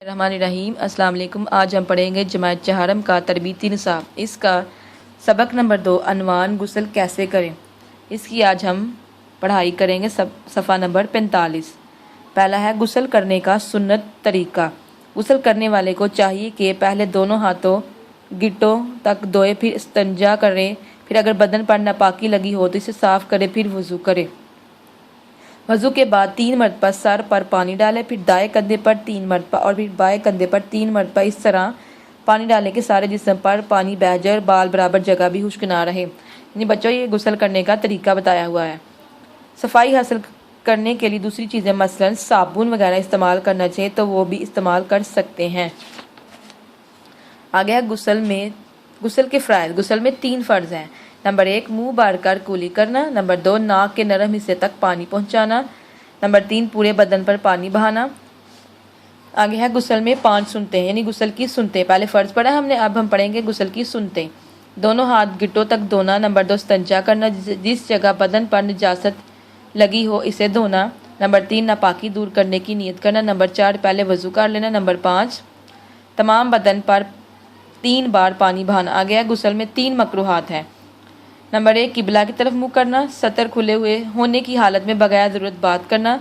الرحمن الرحیم۔ السلام علیکم۔ آج ہم پڑھیں گے جماعت چہارم کا تربیتی نصاب، اس کا سبق نمبر 2 عنوان غسل کیسے کریں، اس کی آج ہم پڑھائی کریں گے۔ صفحہ نمبر 45۔ پہلا ہے غسل کرنے کا سنت طریقہ۔ غسل کرنے والے کو چاہیے کہ پہلے دونوں ہاتھوں گٹوں تک دھوئے، پھر استنجا کرے، پھر اگر بدن پر ناپاکی لگی ہو تو اسے صاف کرے، پھر وضو کرے۔ وضو کے بعد 3 مرتبہ سر پر پانی ڈالے، پھر دائیں کندھے پر 3 مرتبہ اور پھر بائیں کندھے پر 3 مرتبہ، اس طرح پانی ڈالنے کے سارے جسم پر پانی بہہ جائے اور بال برابر جگہ بھی خشک نہ رہے۔ یعنی بچوں یہ غسل کرنے کا طریقہ بتایا ہوا ہے۔ صفائی حاصل کرنے کے لیے دوسری چیزیں مثلاً صابن وغیرہ استعمال کرنا چاہیے تو وہ بھی استعمال کر سکتے ہیں۔ آگے ہے غسل کے فرائض۔ غسل میں 3 فرض ہیں۔ نمبر 1 منہ بھر کر کولی کرنا، نمبر 2 ناک کے نرم حصے تک پانی پہنچانا، نمبر 3 پورے بدن پر پانی بہانا۔ آگے ہے غسل میں 5 سنتیں، یعنی غسل کی سنتیں۔ پہلے فرض پڑھا ہم نے، اب ہم پڑھیں گے غسل کی سنتیں۔ دونوں ہاتھ گٹوں تک دھونا، نمبر 2 استنجا کرنا، جس جگہ بدن پر نجاست لگی ہو اسے دھونا، نمبر 3 ناپاکی دور کرنے کی نیت کرنا، نمبر 4 پہلے وضو کر لینا، نمبر 5 تمام بدن پر 3 بار پانی بہانا۔ آگے ہے غسل میں 3 مکروہات ہیں۔ نمبر 1 قبلہ کی طرف منہ کرنا، سطر کھلے ہوئے ہونے کی حالت میں بغیر ضرورت بات کرنا،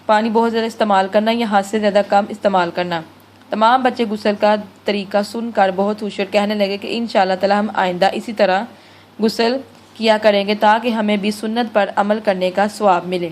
پانی بہت زیادہ استعمال کرنا یا حد سے زیادہ کم استعمال کرنا۔ تمام بچے غسل کا طریقہ سن کر بہت خوش اور کہنے لگے کہ انشاءاللہ تعالی ہم آئندہ اسی طرح غسل کیا کریں گے تاکہ ہمیں بھی سنت پر عمل کرنے کا ثواب ملے۔